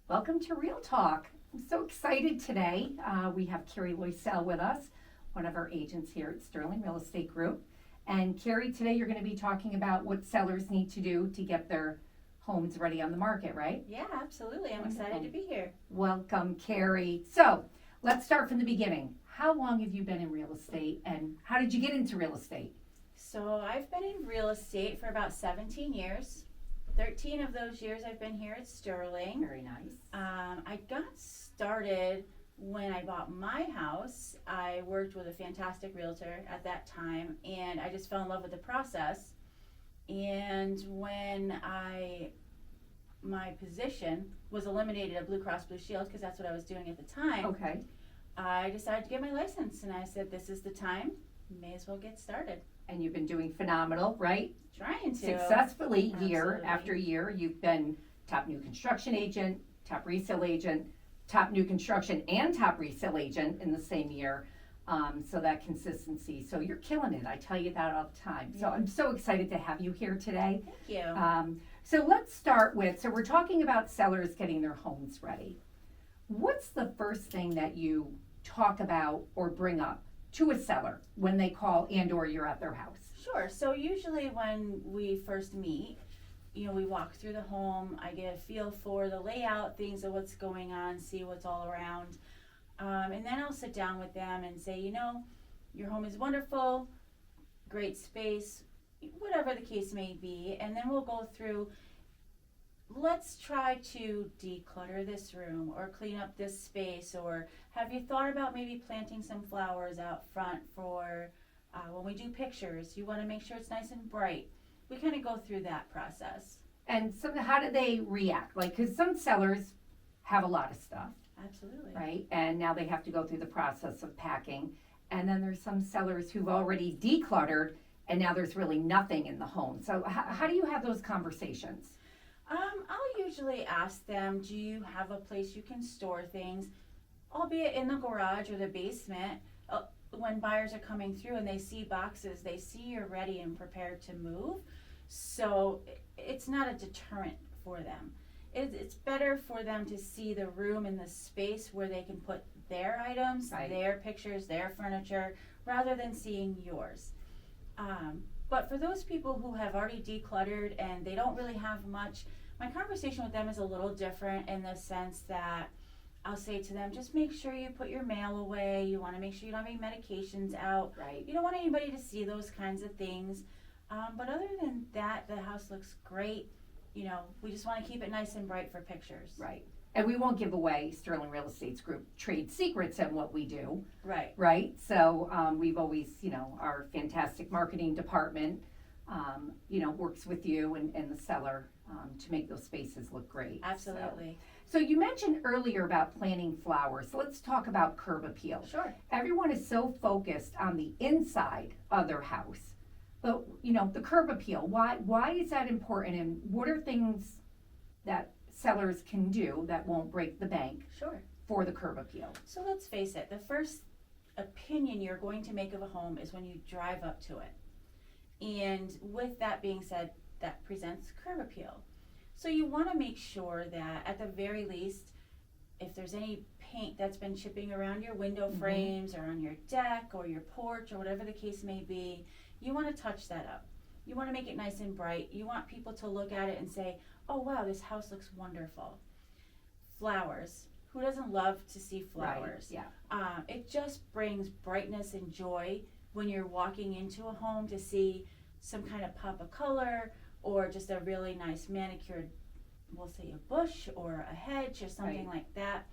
Welcome to Real Talk. I'm so excited today. We have Kerry Loiselle with us, one of our agents here at Sterling Real Estate Group. And Kerry, today you're going to be talking about what sellers need to do to get their homes ready on the market, right? Yeah, absolutely. I'm excited to be here. Welcome, Kerry. So let's start from the beginning. How long have you been in real estate and how did you get into real estate? So I've been in real estate for about 17 years. 13 of those years I've been here at Sterling. Very nice. I got started when I bought my house. I worked with a fantastic realtor at that time, and I just fell in love with the process. And when my position was eliminated at Blue Cross Blue Shield, because that's what I was doing at the time, Okay. I decided to get my license, and I said, this is the time, may as well get started. And you've been doing phenomenal, right? Trying to. Successfully year Absolutely. after year. You've been top new construction agent, top resale agent, top new construction and top resale agent in the same year. So that consistency. So you're killing it. I tell you that all the time. So I'm so excited to have you here today. Thank you. So let's start with, so we're talking about sellers getting their homes ready. What's the first thing that you talk about or bring up to a seller when they call and or you're at their house? Sure. So usually when we first meet, we walk through the home. I get a feel for the layout, things of what's going on, see what's all around. And then I'll sit down with them and say, your home is wonderful, great space, whatever the case may be. And then we'll go through, let's try to declutter this room or clean up this space, or have you thought about maybe planting some flowers out front for when we do pictures? You want to make sure it's nice and bright. We kind of go through that process. And so how do they react? Like, because some sellers have a lot of stuff, Absolutely. right? And now they have to go through the process of packing. And then there's some sellers who've already decluttered and now there's really nothing in the home. So how do you have those conversations? I'll usually ask them, do you have a place you can store things, albeit in the garage or the basement? When buyers are coming through and they see boxes, they see you're ready and prepared to move. So it's not a deterrent for them. It's better for them to see the room and the space where they can put their items, Right. their pictures, their furniture, rather than seeing yours. But for those people who have already decluttered and they don't really have much, my conversation with them is a little different in the sense that I'll say to them, just make sure you put your mail away. You want to make sure you don't have any medications out. Right. You don't want anybody to see those kinds of things. But other than that, the house looks great. We just want to keep it nice and bright for pictures. Right. And we won't give away Sterling Real Estate's group trade secrets and what we do, Right. right? So we've always, our fantastic marketing department, works with you and the seller to make those spaces look great. Absolutely. So you mentioned earlier about planting flowers. So let's talk about curb appeal. Sure. Everyone is so focused on the inside of their house, but the curb appeal. Why is that important, and what are things that sellers can do that won't break the bank Sure. for the curb appeal? So let's face it, the first opinion you're going to make of a home is when you drive up to it. And with that being said, that presents curb appeal. So you want to make sure that at the very least, if there's any paint that's been chipping around your window frames or on your deck or your porch or whatever the case may be, you want to touch that up. You want to make it nice and bright. You want people to look at it and say, oh wow, this house looks wonderful. Flowers. Who doesn't love to see flowers? Right. Yeah. It just brings brightness and joy when you're walking into a home to see some kind of pop of color or just a really nice manicured, we'll say a bush or a hedge or something Right. like that.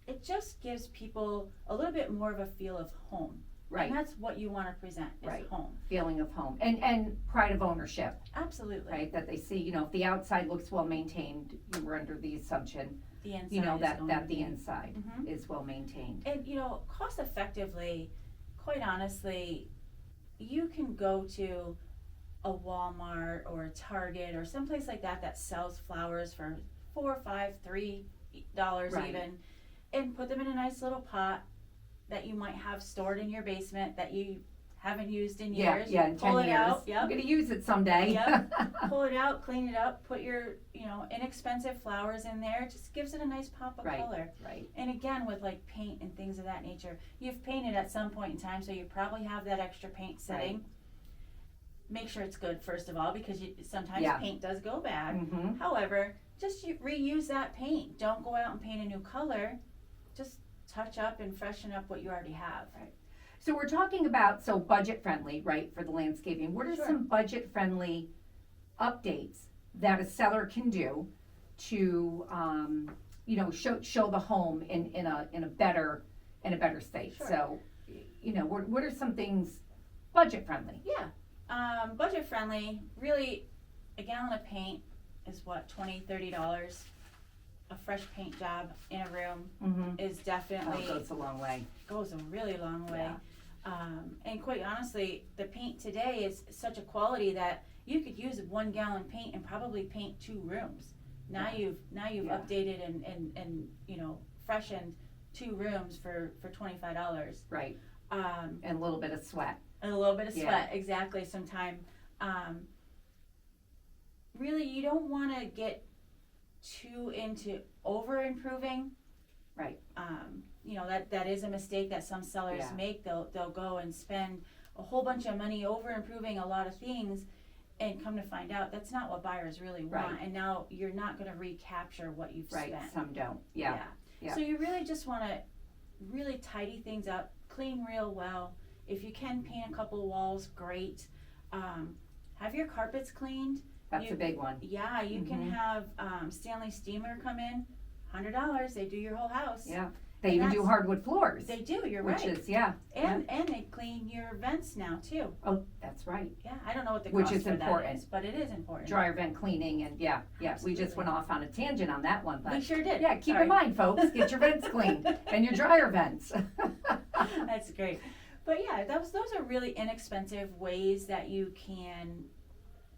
It just gives people a little bit more of a feel of home. Right. And that's what you want to present is Right. home. Feeling of home and pride of ownership, Absolutely. right? That they see, if the outside looks well maintained, we're under the assumption, The inside is that going to the be- inside Mhm. is well maintained. And cost effectively, quite honestly, you can go to a Walmart or a Target or someplace like that sells flowers for $4, $5, $3 Right. even, and put them in a nice little pot that you might have stored in your basement that you haven't used in Yeah, years. yeah, in 10 Pull it years. out. I'm Yep. gonna use it someday. Yep. Pull it out, clean it up, put your, inexpensive flowers in there. It just gives it a nice pop of Right. color. Right. And again, with like paint and things of that nature, you've painted at some point in time, so you probably have that extra paint sitting. Make sure it's good, first of all, because sometimes Yeah. paint does go bad. Mm-hmm. However, just reuse that paint. Don't go out and paint a new color. Just touch up and freshen up what you already have. Right. So we're talking about, budget friendly, right, for the landscaping. What are Sure. some budget friendly updates that a seller can do to, show the home in a better state? Sure. So, what are some things budget friendly? Yeah. Budget friendly, really, a gallon of paint is what, $20-$30. A fresh paint job in a room Mm-hmm. is definitely It goes a long way. goes a really long way. Yeah. And quite honestly, the paint today is such a quality that you could use 1 gallon paint and probably paint 2 rooms. Now you've Yeah. updated and freshened 2 rooms for $25. Right. And And a little bit of sweat. a little bit of Yeah. sweat, exactly. Some time. Really, you don't want to get too into over improving. Right. That is a mistake that some sellers Yeah. make. They'll go and spend a whole bunch of money over improving a lot of things, and come to find out that's not what buyers really want. Right. And now you're not going to recapture what you've Right. spent. Some don't. Yeah. Yeah. So you really just want to really tidy things up, clean real well. If you can paint a couple walls, great. Have your carpets cleaned. That's a big one. Yeah, you can Mhm. have Stanley Steamer come in, $100. They do your whole house. Yeah. They And even do that's- hardwood floors. They do. You're which right. is, yeah. And they clean your vents now too. Oh, that's right. Yeah, I don't know what the Which cost is for important. that is, but it is important. Dryer vent cleaning and yeah. We just Absolutely. went off on a tangent on that one, We but sure did. yeah, keep Sorry. in mind, folks, get your vents cleaned and your dryer vents. That's great. But yeah, those are really inexpensive ways that you can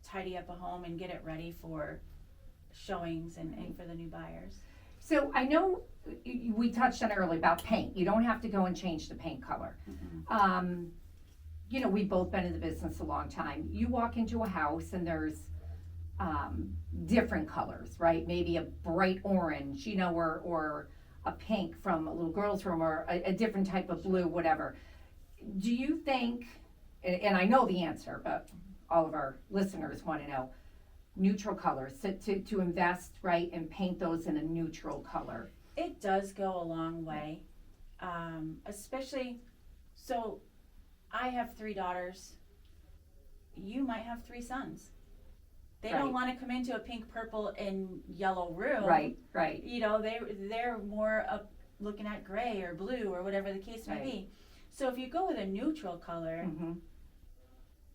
tidy up a home and get it ready for showings and for the new buyers. So I know we touched on earlier about paint. You don't have to go and change the paint color. We've both been in the business a long time. You walk into a house and there's different colors, right? Maybe a bright orange, or a pink from a little girl's room, or a different type of blue, whatever. Do you think, and I know the answer, but all of our listeners want to know, neutral colors, to invest, right, and paint those in a neutral color? It does go a long way, especially, so I have 3 daughters. You might have 3 sons. They Right. don't want to come into a pink, purple, and yellow room. Right. They're more up looking at gray or blue or whatever the case may Right. be. So if you go with a neutral color, Mm-hmm.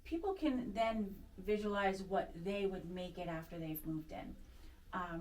people can then visualize what they would make it after they've moved in.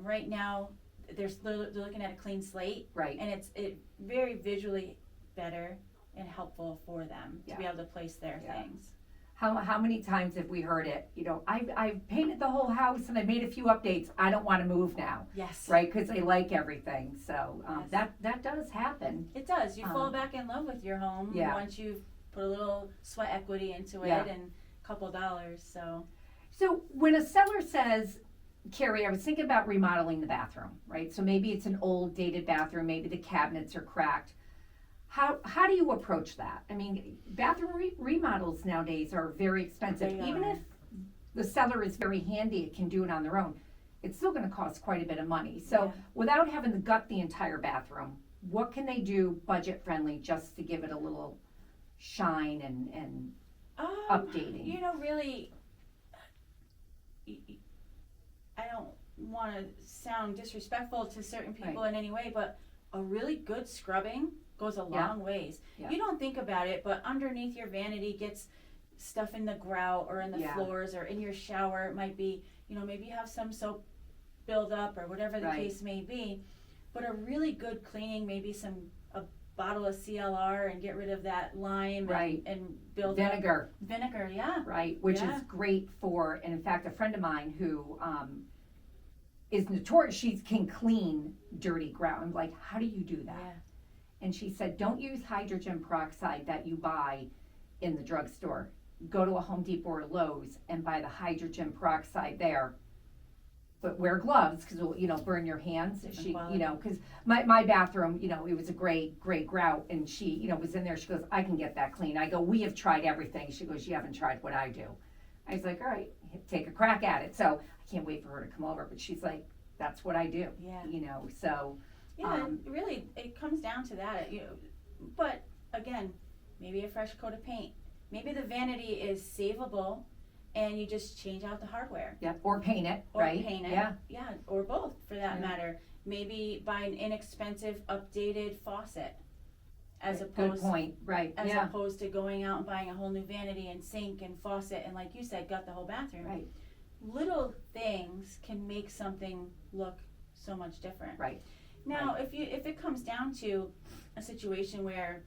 Right now, they're looking at a clean slate, Right. and it's very visually better and helpful for them Yeah. to be able to place their Yeah. things. How many times have we heard it? I've painted the whole house and I made a few updates. I don't want to move now, Yes, right? Because they like everything. So Yes. that does happen. it does. You fall Um, back in love with your home yeah. once you've put a little sweat equity into it Yeah. and a couple dollars. So So when a seller says, Kerry, I was thinking about remodeling the bathroom, right? So maybe it's an old dated bathroom, maybe the cabinets are cracked. How do you approach that? I mean, bathroom remodels nowadays are very expensive. They Even are. if the seller is very handy, it can do it on their own, it's still gonna cost quite a bit of money. So Yeah. without having to gut the entire bathroom, what can they do budget friendly just to give it a little shine and updating? Really, I don't want to sound disrespectful to certain people in any way, but a really good scrubbing goes a Yeah. long ways. Yeah. You don't think about it, but underneath your vanity gets stuff in the grout or in the Yeah. floors or in your shower. It might be, maybe you have some soap build up or whatever the Right. case may be. But a really good cleaning, maybe a bottle of CLR and get rid of that lime Right. and build up vinegar, yeah. right, which Yeah. is great for, and in fact, a friend of mine who is notorious, she can clean dirty ground. I'm like, how do you do that? Yeah. And she said, don't use hydrogen peroxide that you buy in the drugstore. Go to a Home Depot or Lowe's and buy the hydrogen peroxide there. But wear gloves, because it'll, burn your hands. Different She, quality. because my bathroom, it was a gray grout, and she, was in there. She goes, I can get that clean. I go, we have tried everything. She goes, you haven't tried what I do. I was like, all right, take a crack at it. So I can't wait for her to come over. But she's like, that's what I do. Yeah. So. Yeah, really, it comes down to that. But again, maybe a fresh coat of paint. Maybe the vanity is savable, and you just change out the hardware. Yep. Or paint it. Or right. paint it. Yeah. Yeah, or both for that Yeah. matter. Maybe buy an inexpensive, updated faucet, as Good opposed point. Right. as yeah. opposed to going out and buying a whole new vanity and sink and faucet and, like you said, gut the whole bathroom. Right. Little things can make something look so much different. Right. Now, if it comes down to a situation where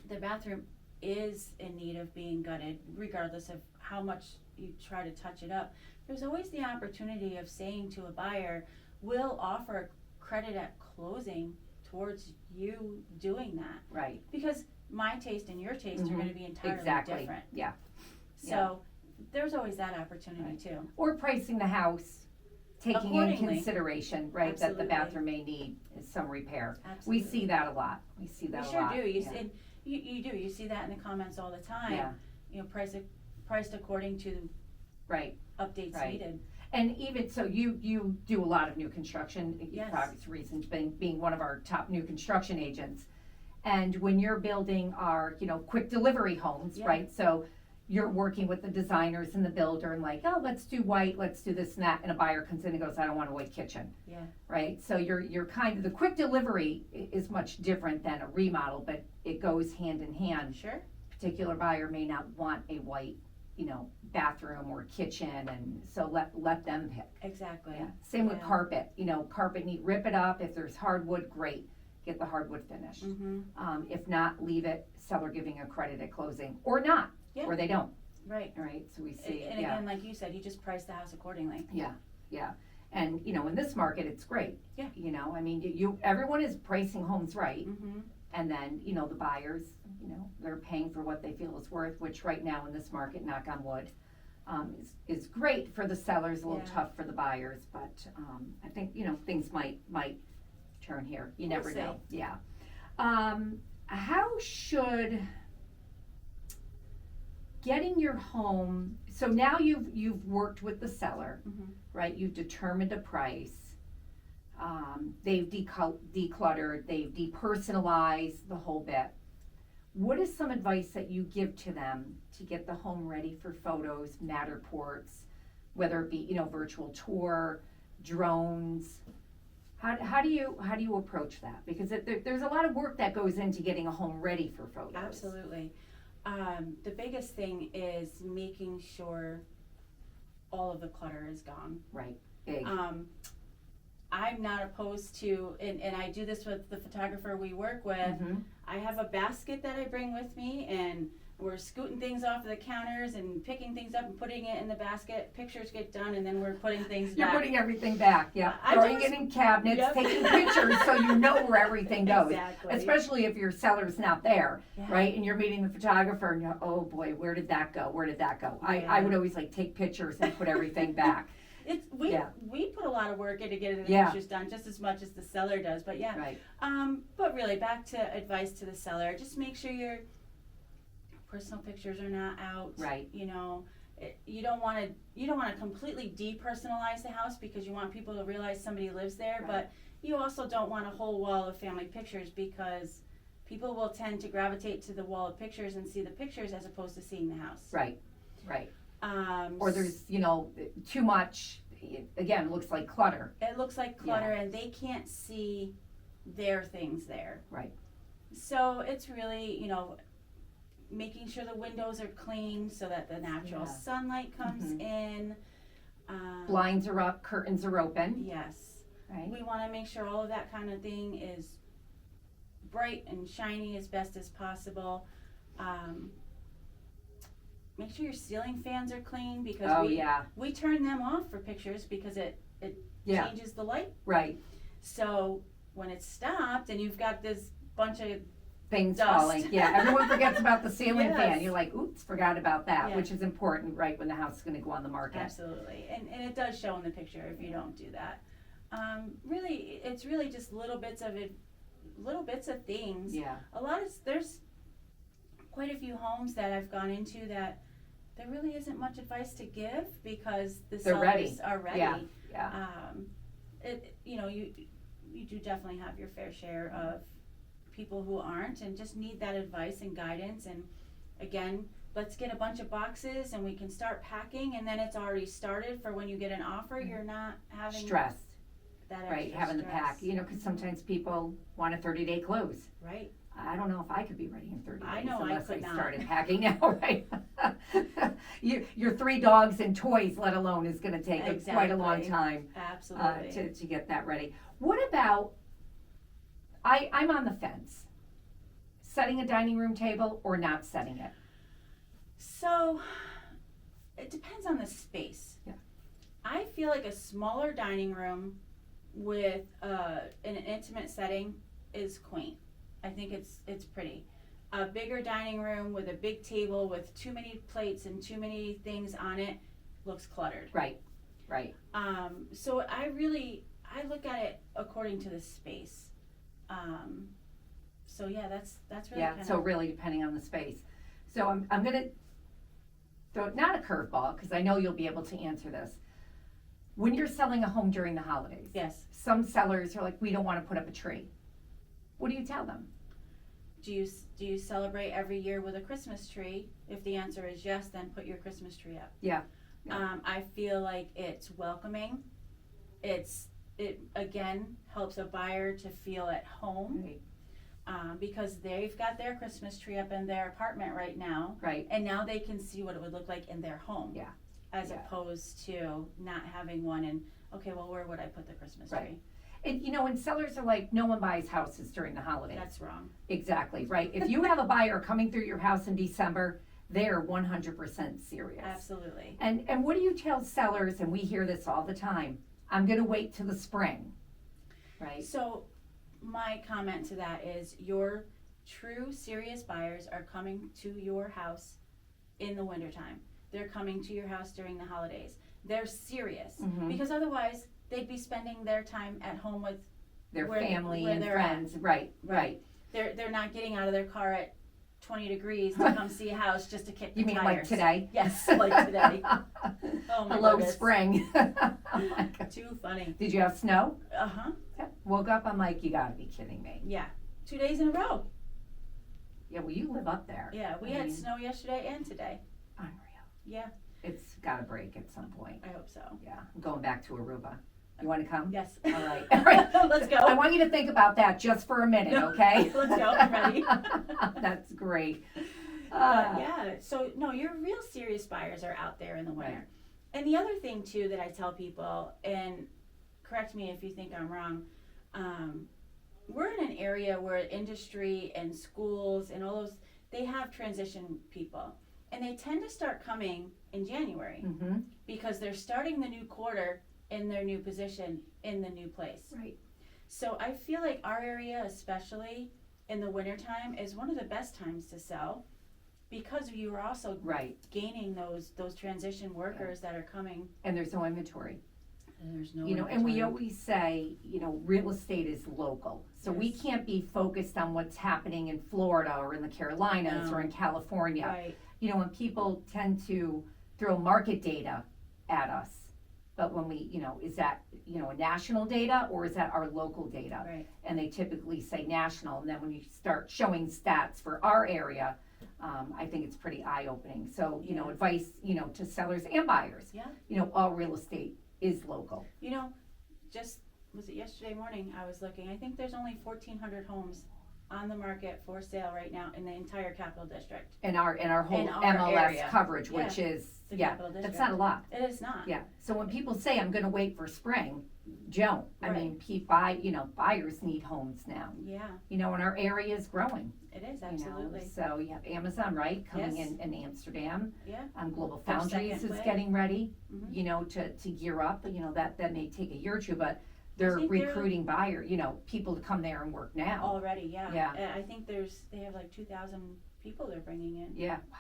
the bathroom is in need of being gutted, regardless of how much you try to touch it up, there's always the opportunity of saying to a buyer, we'll offer credit at closing towards you doing that. Right. Because my taste and your taste are going to be entirely Exactly. different. Yeah. So there's always that opportunity Right. too. Or pricing the house, taking in Accordingly. consideration, right, that the Absolutely. bathroom may need some repair. Absolutely. We see that a lot. We see that We a sure lot. do. Yeah. You do. You see that in the comments all the time. Yeah. Priced according to Right. updates Right. needed. And even so, you do a lot of new construction. Yes. For obvious reasons, being one of our top new construction agents. And when you're building our, quick delivery homes, Yeah. right? So you're working with the designers and the builder and like, oh, let's do white, let's do this and that. And a buyer comes in and goes, I don't want a white kitchen. Yeah. Right? So you're kind of, the quick delivery is much different than a remodel, but it goes hand in hand. Sure. Particular buyer may not want a white, bathroom or kitchen, and so let them pick. Exactly. Yeah. Same with Yeah. carpet. Carpet need, rip it up. If there's hardwood, great. Get the hardwood finished. Mm-hmm. If not, leave it. Seller giving a credit at closing, or not, Yeah. or they don't. Right. All right. So we see. And yeah. again, like you said, you just price the house accordingly. Yeah. And in this market, it's great. Yeah. I mean, you everyone is pricing homes right, Mm-hmm. and then the buyers, they're paying for what they feel is worth, which right now in this market, knock on wood, is great for the sellers, a little Yeah. tough for the buyers, but I think things might turn here. You We'll never see. know. Yeah. How should getting your home? So now you've worked with the seller, Mm-hmm. right? You've determined a price. They've decluttered, they've depersonalized the whole bit. What is some advice that you give to them to get the home ready for photos, Matterports, whether it be virtual tour, drones? How do you approach that? Because there's a lot of work that goes into getting a home ready for photos. Absolutely. The biggest thing is making sure all of the clutter is gone. Right. Big. I'm not opposed to, and I do this with the photographer we work with. Mhm. I have a basket that I bring with me, and we're scooting things off of the counters and picking things up and putting it in the basket. Pictures get done, and then we're putting things You're back. putting everything back, yeah. I Throwing just- it in cabinets, Yep. taking pictures so you know where everything goes. Exactly. Especially if your seller's not there, Yeah. right? And you're meeting the photographer and you're, oh boy, where did that go? Where did that go? I Yeah. would always take pictures and put everything back. Yeah. We put a lot of work into getting the Yeah. pictures done, just as much as the seller does. But yeah, Right, but really, back to advice to the seller: just make sure your personal pictures are not out. right, You don't want to completely depersonalize the house because you want people to realize somebody lives there. Right. But you also don't want a whole wall of family pictures because people will tend to gravitate to the wall of pictures and see the pictures as opposed to seeing the house. right. Or there's, too much, again, looks like clutter. It looks like clutter, and they can't see their things there. Right. So it's really, making sure the windows are clean so that the natural Yeah. sunlight comes Mhm. in. Blinds are up, curtains are open, Yes. right? We want to make sure all of that kind of thing is bright and shiny as best as possible. Make sure your ceiling fans are clean because Oh, yeah, we turn them off for pictures because it yeah, changes the light. right. So when it's stopped and you've got this bunch of things Dust. falling. Yeah, everyone forgets about the ceiling fan. Yes. You're like, oops, forgot about that, Yeah. which is important, right, when the house is gonna go on the market. Absolutely, and it does show in the picture if you don't do that. Really, it's really just little bits of it, little bits of things. Yeah, There's quite a few homes that I've gone into that there really isn't much advice to give because the They're sellers ready. are ready. yeah, You do definitely have your fair share of people who aren't and just need that advice and guidance. And again, let's get a bunch of boxes and we can start packing, and then it's already started for when you get an offer. You're not having stressed, that right, extra having the stress. pack, because sometimes people want a 30-day close. Right. I don't know if I could be ready in 30 days I know I unless I could not. started packing now, right? Your 3 dogs and toys, let alone, is gonna take quite a long Exactly. time Absolutely. to get that ready. What about, I'm on the fence, setting a dining room table or not setting it? So, it depends on the space. Yeah. I feel like a smaller dining room with an intimate setting is quaint. I think it's pretty. A bigger dining room with a big table with too many plates and too many things on it looks cluttered. Right. So I look at it according to the space. So yeah, that's really Yeah, kind so of. really depending on the space. So I'm gonna throw, not a curveball, because I know you'll be able to answer this. When you're selling a home during the holidays, Yes. some sellers are like, we don't wanna put up a tree. What do you tell them? Do you celebrate every year with a Christmas tree? If the answer is yes, then put your Christmas tree up. Yeah. I feel like it's welcoming. It again helps a buyer to feel at home, because they've got their Christmas tree up in their apartment right now, Right, and now they can see what it would look like in their home. Yeah. As Yeah. opposed to not having one and, okay, well, where would I put the Christmas Right. tree? and sellers are like, no one buys houses during the holidays. That's wrong. Exactly, right. If you have a buyer coming through your house in December, they're 100% serious. Absolutely. And what do you tell sellers, and we hear this all the time, I'm gonna wait till the spring, right? So my comment to that is your true serious buyers are coming to your house in the wintertime. They're coming to your house during the holidays. They're serious Mhm. because otherwise they'd be spending their time at home with Their where- family where and they're friends, right. they're not getting out of their car at 20 degrees to come see a house just to kick the You mean tires. like today? Yes, like today. Oh my Hello, goodness. spring. Oh my God. Too funny. Did you have snow? Uh-huh. Yeah. Woke up, I'm like, you gotta be kidding me. Yeah. 2 days in a row. Yeah, well, you live up there. Yeah, we I had mean, snow yesterday and today. Unreal. Yeah, It's gotta break at some point. I hope so. Yeah, I'm going back to Aruba. You wanna come? Yes. All right. All right. Let's go. I want you to think about that just for a minute, okay? Let's go. I'm ready. That's great. Yeah, so no, your real serious buyers are out there in the winter. Right. And the other thing too that I tell people, and correct me if you think I'm wrong, we're in an area where industry and schools and all those, they have transition people. And they tend to start coming in January Mm-hmm. because they're starting the new quarter in their new position in the new place. Right. So I feel like our area, especially in the wintertime, is one of the best times to sell because you are also Right. gaining those transition workers that are coming. And there's no inventory. And there's no And we always say, real estate is local. So we Yes. can't be focused on what's happening in Florida or in the Carolinas No. or in California. Right. When people tend to throw market data at us, but when we, is that, a national data or is that our local data? Right. And they typically say national, and then when you start showing stats for our area, I think it's pretty eye-opening. So, Yeah. advice, to sellers and buyers. Yeah. All real estate is local. Just was it yesterday morning? I was looking. I think there's only 1,400 homes on the market for sale right now in the entire Capital District. In our whole In our MLS area. coverage, Yeah. which is, The Capital that's District. not a lot. It is not. Yeah, so when people say, I'm gonna wait for spring, don't. I Right. mean, buyers need homes now. Yeah, And our area is growing. it is you know. absolutely. So you have Amazon, right, coming Yes. in Amsterdam. Yeah. Global Their Foundries second is wave. getting ready, Mhm. to gear up. That may take a year or two, but they're think they're- recruiting people to come there and work now. Already, yeah. Yeah. I think they have like 2,000 people they're bringing in. Yeah, wow.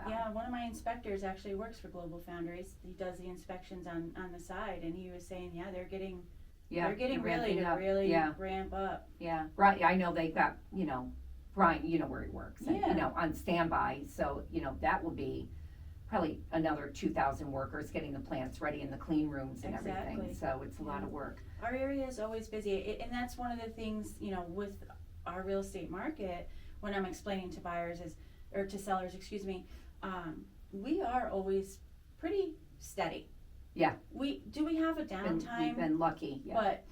Yeah, one of my inspectors actually works for Global Foundries. He does the inspections on the side, and he was saying, yeah, they're getting ready to really ramp up. Yeah, right, I know they've got, Brian, where he works, and, Yeah. on standby, so, that will be probably another 2,000 workers getting the plants ready in the clean rooms and everything, Exactly. so it's a lot of work. Our area is always busy, and that's one of the things, with our real estate market, when I'm explaining to to sellers, we are always pretty steady. Yeah. We have a We've downtime, been lucky, yeah. but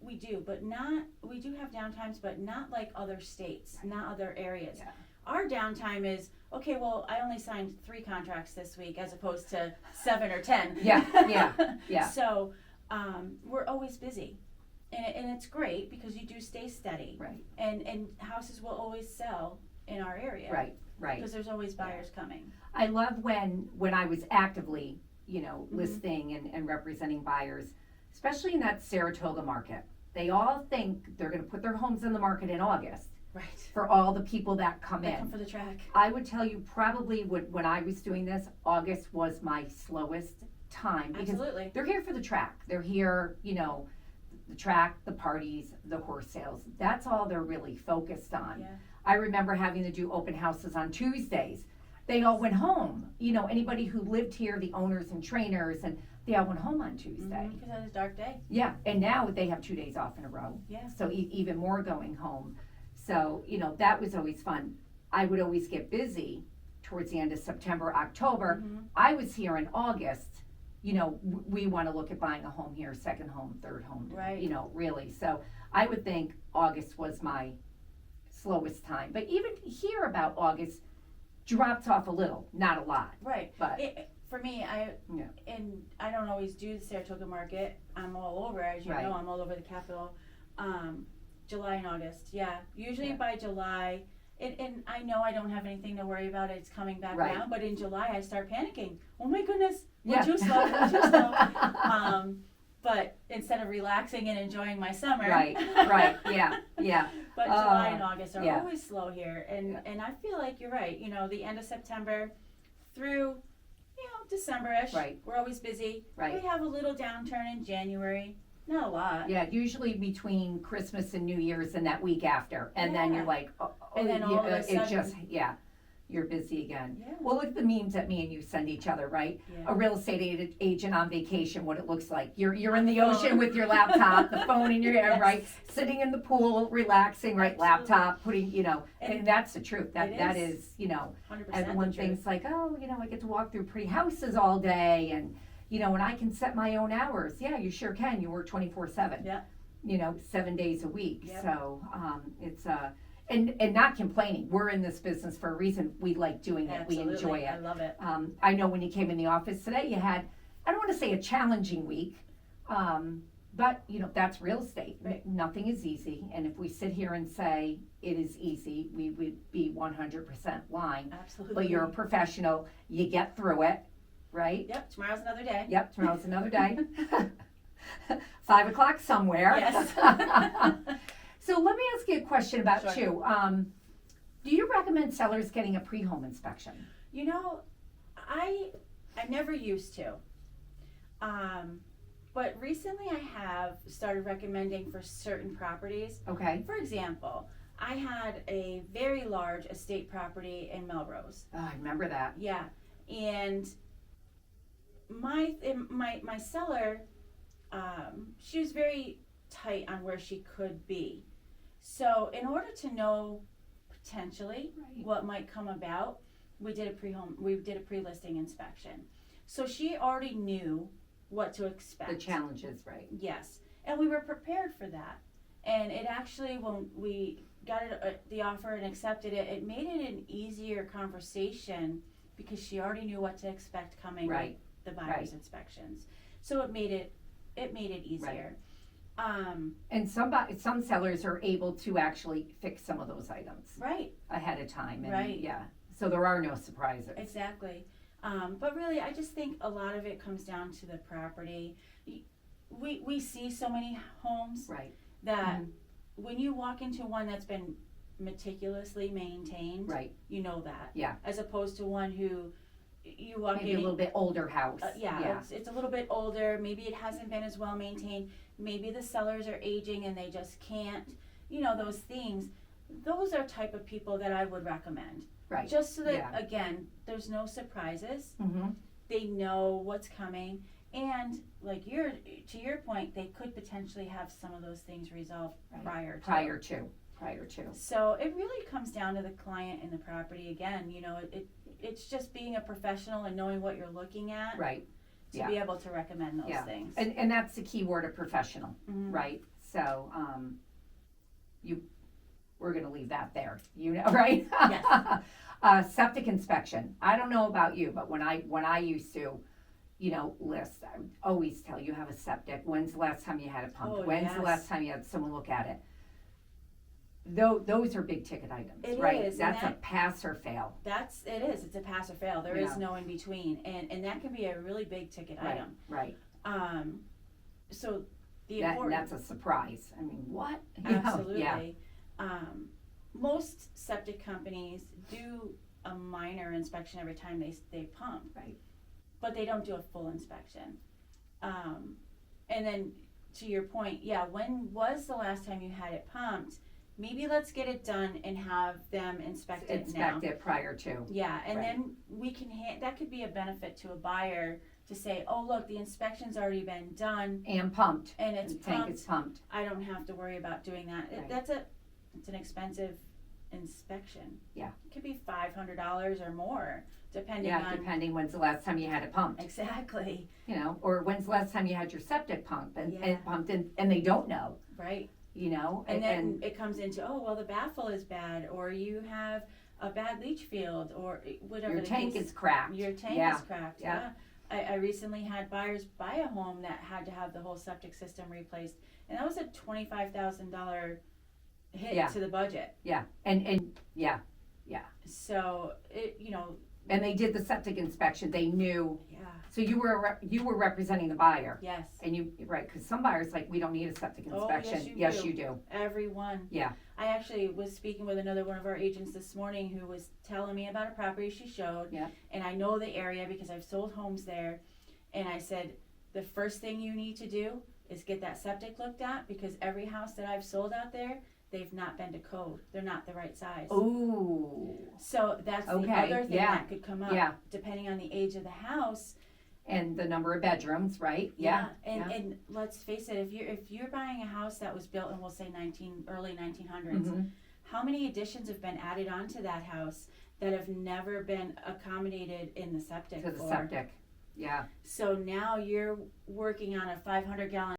we do have downtimes, but not like other states, not other areas. Yeah. Our downtime is, okay, well, I only signed 3 contracts this week as opposed to 7 or 10. Yeah. So, we're always busy. And it's great because you do stay steady. Right, And houses will always sell in our area. right. Because there's always buyers coming. I love when I was actively, listing and representing buyers, especially in that Saratoga market. They all think they're gonna put their homes in the market in August Right. for all the people that come They in. come for the track. I would tell you probably when I was doing this, August was my slowest time because Absolutely. they're here for the track. They're here, the track, the parties, the horse sales. That's all they're really focused on. Yeah. I remember having to do open houses on Tuesdays. They all went home. Anybody who lived here, the owners and trainers, and they all went home on Tuesday. Because that is a dark day. Yeah, and now they have 2 days off in a row. Yeah. So even more going home. So, that was always fun. I would always get busy towards the end of September, October. I was here in August. We want to look at buying a home here, second home, third home. Right. Really. So I would think August was my slowest time. But even here about August drops off a little, not a lot. Right. But For me, Yeah. and I don't always do the Saratoga market. I'm all over, as you Right. know, I'm all over the capital. July and August, yeah. Usually Yeah. by July, and I know I don't have anything to worry about. It's coming back Right. down, but in July I start panicking. Oh my goodness, we're Yeah. too slow, we're too slow. But instead of relaxing and enjoying my summer, right, yeah. But July and August are yeah. always slow here, and I feel like you're right. The end of September through, December-ish. Right. We're always busy. Right. We have a little downturn in January. Not a lot. Yeah, usually between Christmas and New Year's and that week after, and then Yeah. you're like, And then all of a sudden- you're busy again. Yeah. Well, look at the memes that me and you send each other, right? Yeah. A real estate agent on vacation, what it looks like. You're in the phone. ocean with your laptop, the phone in your hand, Yes. right? Sitting in the pool, relaxing, right? Absolutely. Laptop, putting, and And that's the truth. That it is, 100% everyone the truth. thinks like, oh, I get to walk through pretty houses all day and, and I can set my own hours. Yeah, you sure can. You work 24/7. Yeah. 7 days a week. Yep. So, it's, and not complaining. We're in this business for a reason. We like doing it. Absolutely. We enjoy it. I love it. I know when you came in the office today, you had, I don't want to say a challenging week, but that's real estate. Right. Nothing is easy. And if we sit here and say it is easy, we would be 100% lying. Absolutely. But you're a professional. You get through it, right? Yep. Tomorrow's another day. Yep. Tomorrow's another day. 5 o'clock somewhere. Yes. So let me ask you a question about Sure. you. Do you recommend sellers getting a pre-home inspection? I never used to. But recently I have started recommending for certain properties. Okay. For example, I had a very large estate property in Melrose. Oh, I remember that. Yeah. And my seller, she was very tight on where she could be. So in order to know potentially Right. what might come about, we did a pre-listing inspection. So she already knew what to expect. The challenges, right? Yes, and we were prepared for that. And it actually, when we got the offer and accepted it, it made it an easier conversation because she already knew what to expect coming Right. with the buyer's Right. inspections. So it made it easier. And some sellers are able to actually fix some of those items Right, ahead of time. And Right. Yeah. So there are no surprises. exactly. But really, I just think a lot of it comes down to the property. we see so many homes Right. that Mhm. when you walk into one that's been meticulously maintained, Right. you know that. Yeah. As opposed to one who you walk Maybe in. a little bit older house. Yeah, it's a little bit older. Maybe it hasn't been as well maintained. Maybe the cellars are aging and they just can't. Those things. Those are type of people that I would recommend. Right. Just so that Yeah. again, there's no surprises. Mm-hmm. They know what's coming, and like to your point, they could potentially have some of those things resolved Right. prior to. Prior to. So it really comes down to the client and the property again. It's just being a professional and knowing what you're looking at Right. to Yeah. be able to recommend those Yeah. things. And that's the key word of professional, Mhm. right? So, we're gonna leave that there, right? Yes. Septic inspection. I don't know about you, but when I used to, list, I would always tell you have a septic. When's the last time you had it pumped? Oh, When's the yes. last time you had someone look at it? Those are big ticket items, It right? is, and That's a that- pass or fail. It is. It's a pass or fail. There is Yeah. no in between, and that can be a really big ticket Right, item. right. So the And important. that's a surprise. I mean, what? Absolutely. Yeah. Most septic companies do a minor inspection every time they pump. Right. But they don't do a full inspection. And then to your point, when was the last time you had it pumped? Maybe let's get it done and have them inspect it now. Inspect it prior to. Yeah, and Right. then we can that could be a benefit to a buyer to say, oh look, the inspection's already been done And pumped. and it's The tank pumped. is pumped. I don't have to worry about doing that. Right. It's an expensive inspection. Yeah. It could be $500 or more, depending Yeah, on. depending when's the last time you had it pumped, Exactly, or when's the last time you had your septic pumped Yeah. and pumped and they don't know, right? and then it comes into, oh, well, the baffle is bad, or you have a bad leach field, or whatever your the tank case. is cracked. Your tank Yeah, is cracked, yeah. I recently had buyers buy a home that had to have the whole septic system replaced, and that was a $25,000 hit Yeah. to the budget. Yeah, and yeah, So, and they did the septic inspection, they knew, yeah, so you were representing the buyer, yes, and right, because some buyers like, we don't need a septic Oh, yes, inspection. you do. You do, everyone. yeah, I actually was speaking with another one of our agents this morning who was telling me about a property she showed. Yeah. And I know the area because I've sold homes there. And I said, the first thing you need to do is get that septic looked at, because every house that I've sold out there, they've not been to code. They're not the right size. ooh, So that's the Okay, other thing yeah, that could come up. yeah. Depending on the age of the house. and the number of bedrooms, right? Yeah, And let's face it, if you're buying a house that was built in, we'll say early 1900s, Mhm. how many additions have been added onto that house that have never been accommodated in the septic? To the septic, yeah, So now you're working on a 500-gallon